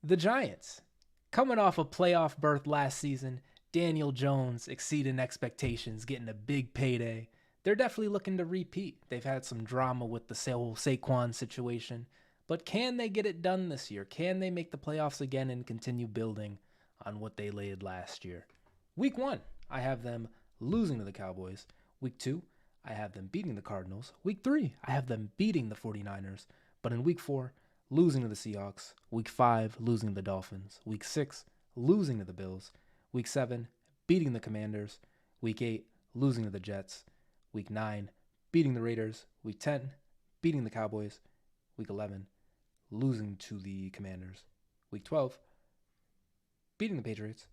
The Giants, coming off a playoff berth last season, Daniel Jones exceeding expectations, getting a big payday. They're definitely looking to repeat. They've had some drama with the whole Saquon situation, but can they get it done this year? Can they make the playoffs again and continue building on what they laid last year? Week 1, I have them losing to the Cowboys. Week 2, I have them beating the Cardinals. Week 3, I have them beating the 49ers. But in week 4, losing to the Seahawks. Week 5, losing to the Dolphins. Week 6, losing to the Bills. Week 7, beating the Commanders. Week 8, losing to the Jets. Week 9, beating the Raiders. Week 10, beating the Cowboys. Week 11, losing to the Commanders. Week 12, beating the Patriots.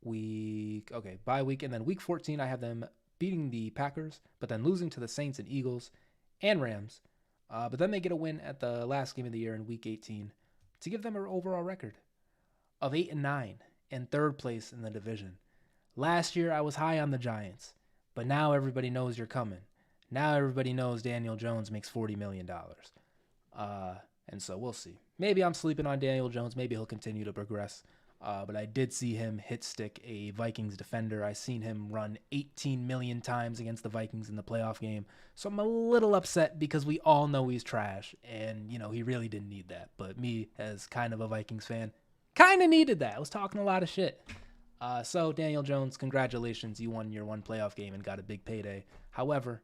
Bye week. And then week 14, I have them beating the Packers, but then losing to the Saints and Eagles and Rams. But then they get a win at the last game of the year in week 18 to give them an overall record of 8-9 and third place in the division. Last year, I was high on the Giants, but now everybody knows you're coming. Now everybody knows Daniel Jones makes $40 million. And so we'll see. Maybe I'm sleeping on Daniel Jones. Maybe he'll continue to progress. But I did see him hit stick a Vikings defender. I seen him run 18 million times against the Vikings in the playoff game. So I'm a little upset because we all know he's trash. And, he really didn't need that. But me, as kind of a Vikings fan, kind of needed that. I was talking a lot of shit. So, Daniel Jones, congratulations. You won your one playoff game and got a big payday. However,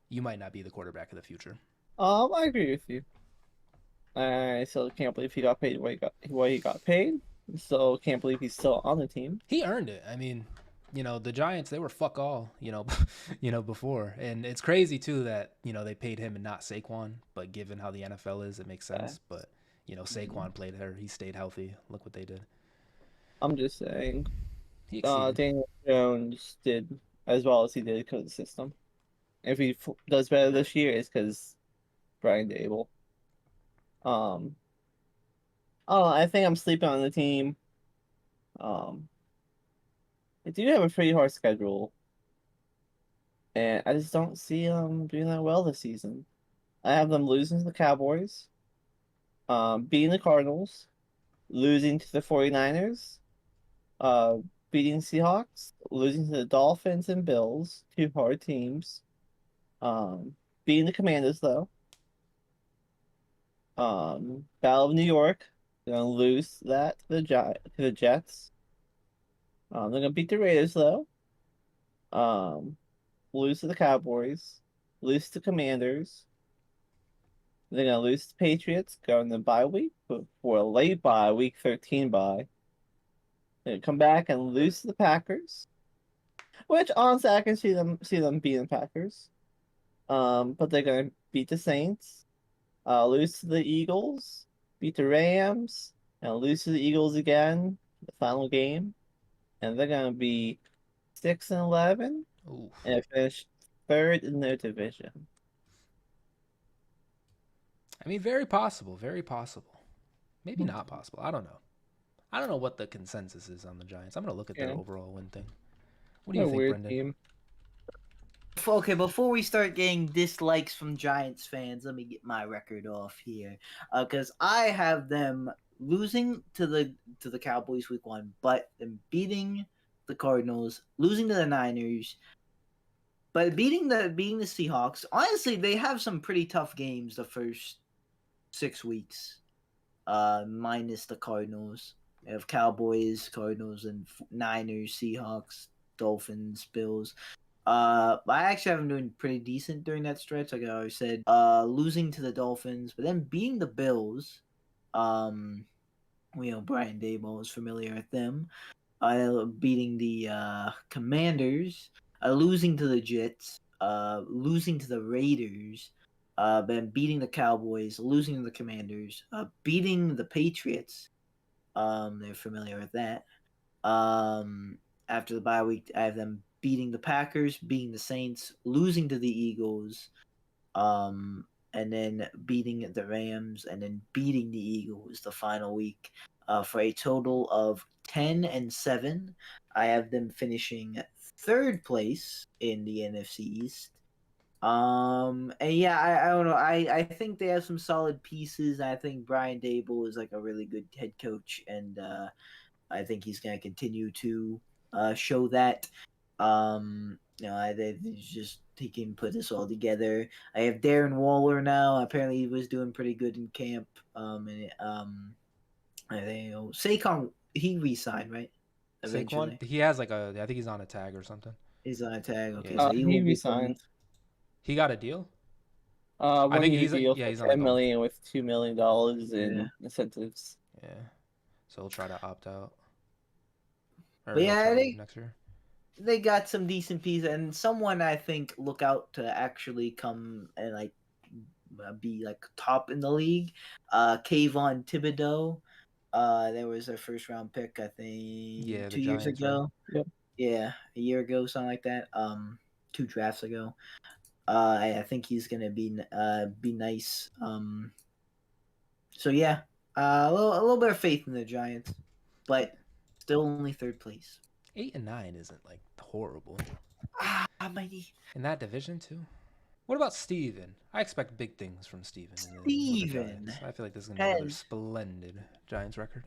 you might not be the quarterback of the future. I agree with you. I still can't believe he got paid what he got paid. So can't believe he's still on the team. He earned it. I mean, the Giants, they were fuck all, before. And it's crazy too that, they paid him and not Saquon, but given how the NFL is, it makes Uh, sense. But, Saquon played her. He stayed healthy. Look what they did. I'm just saying, He exceeded. Daniel Jones did as well as he did because of the system. If he does better this year, it's because Brian Dable. Um, oh, I think I'm sleeping on the team. Um, they do have a pretty hard schedule, and I just don't see them doing that well this season. I have them losing to the Cowboys, beating the Cardinals, losing to the 49ers, uh, beating Seahawks, losing to the Dolphins and Bills, two hard teams, um, beating the Commanders though, Battle of New York, they're gonna lose that to the Jets. They're gonna beat the Raiders though. Um, lose to the Cowboys, lose to Commanders. They're gonna lose to Patriots, go in the bye week for a late bye, week 13 bye. They're gonna come back and lose to the Packers, which honestly I can see them beating the Packers. But they're gonna beat the Saints, lose to the Eagles, beat the Rams, and lose to the Eagles again, the final game, and they're gonna be 6-11 Ooh. and finish third in their division. I mean, very possible. Very possible. Maybe not possible. I don't know. I don't know what the consensus is on the Giants. I'm going to look at their Yeah, overall win thing. What do what you a think, weird Brendan? team. Okay, before we start getting dislikes from Giants fans, let me get my record off here, because I have them losing to the Cowboys week 1, but then beating the Cardinals, losing to the Niners, but beating the Seahawks. Honestly, they have some pretty tough games the first 6 weeks, minus the Cardinals. They have Cowboys, Cardinals, and Niners, Seahawks, Dolphins, Bills. I actually have them doing pretty decent during that stretch. Like I always said, losing to the Dolphins, but then beating the Bills. Um, Brian Dable is familiar with them. Beating the Commanders, losing to the Jets, losing to the Raiders, then beating the Cowboys, losing to the Commanders, beating the Patriots. They're familiar with that. Um, After the bye week, I have them beating the Packers, beating the Saints, losing to the Eagles, and then beating the Rams, and then beating the Eagles the final week, for a total of 10-7. I have them finishing third place in the NFC East. And yeah, I don't know. I think they have some solid pieces. I think Brian Dable is like a really good head coach, and I think he's going to continue to show that. They just he can put this all together. I have Darren Waller now. Apparently, he was doing pretty good in camp. I think Saquon he re-signed, right? Eventually, Saquon, he has like I think he's on a tag or something. he's on a tag. Okay, Yeah. so he He will become. resigned. He got a deal. One think year he's deal yeah, for he's on like $10 million with $2 million Yeah. in incentives. yeah. So he'll try to opt out. Or But he'll yeah, try to leave next year. they got some decent pieces, and someone I think look out to actually come and like be like top in the league. Kayvon Thibodeau. There was their first round pick, I think, Yeah, the 2 years Giants, right? ago. Yep. Yeah, a year ago, something like that. 2 drafts ago. I think he's gonna be nice. So yeah, a little bit of faith in the Giants, but still only third place. 8 and 9 isn't like horrible Mighty in that division too. What about Steven? I expect big things from Steven with the Steven Giants. I feel like this is gonna be another has splendid Giants record.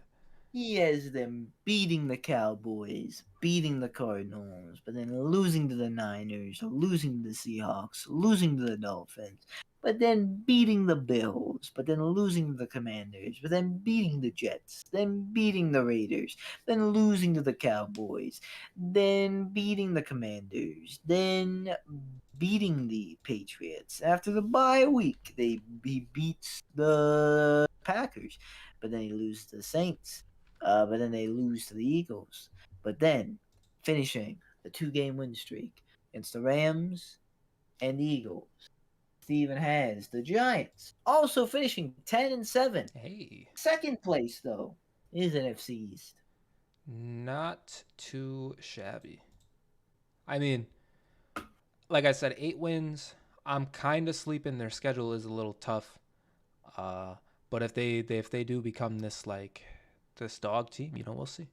he has them beating the Cowboys, beating the Cardinals, but then losing to the Niners, losing to the Seahawks, losing to the Dolphins, but then beating the Bills, but then losing to the Commanders, but then beating the Jets, then beating the Raiders, then losing to the Cowboys, then beating the Commanders, then beating the Patriots. After the bye week, he beats the Packers, but then he loses to the Saints. But then they lose to the Eagles. But then finishing the 2-game win streak against the Rams and the Eagles. Steven has the Giants also finishing 10-7. Hey, Second place though is NFC East. not too shabby. I mean, like I said, 8 wins. I'm kind of sleeping. Their schedule is a little tough. But if they do become this dog team, we'll see.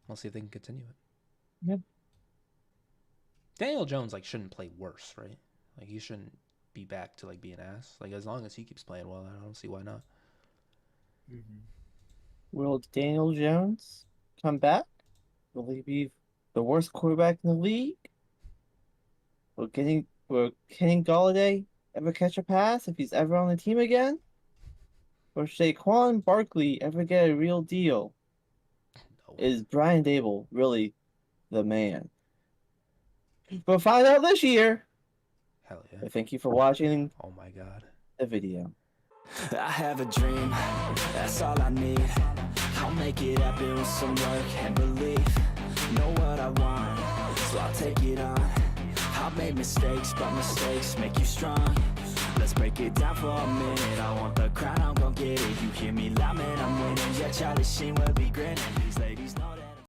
We'll see if they can continue it. Yep. Daniel Jones shouldn't play worse, right? He shouldn't be back to being ass. As long as he keeps playing well, I don't see why not. Mm-hmm. Will Daniel Jones come back? Will he be the worst quarterback in the league? Will Kenny Galladay ever catch a pass if he's ever on the team again? Or Saquon Barkley ever get a real deal? No. Is Brian Dable really the man? We'll find out this year. Hell yeah. But thank you for watching Oh my god. the video. I have a dream, that's all I need. I'll make it happen with some work and belief. Know what I want, so I'll take it on. I've made mistakes, but mistakes make you strong. Let's break it down for a minute. I want the crown, I'm gon' get it. You hear me loud, man, I'm winning. Yeah, Charlie Sheen will be grinning.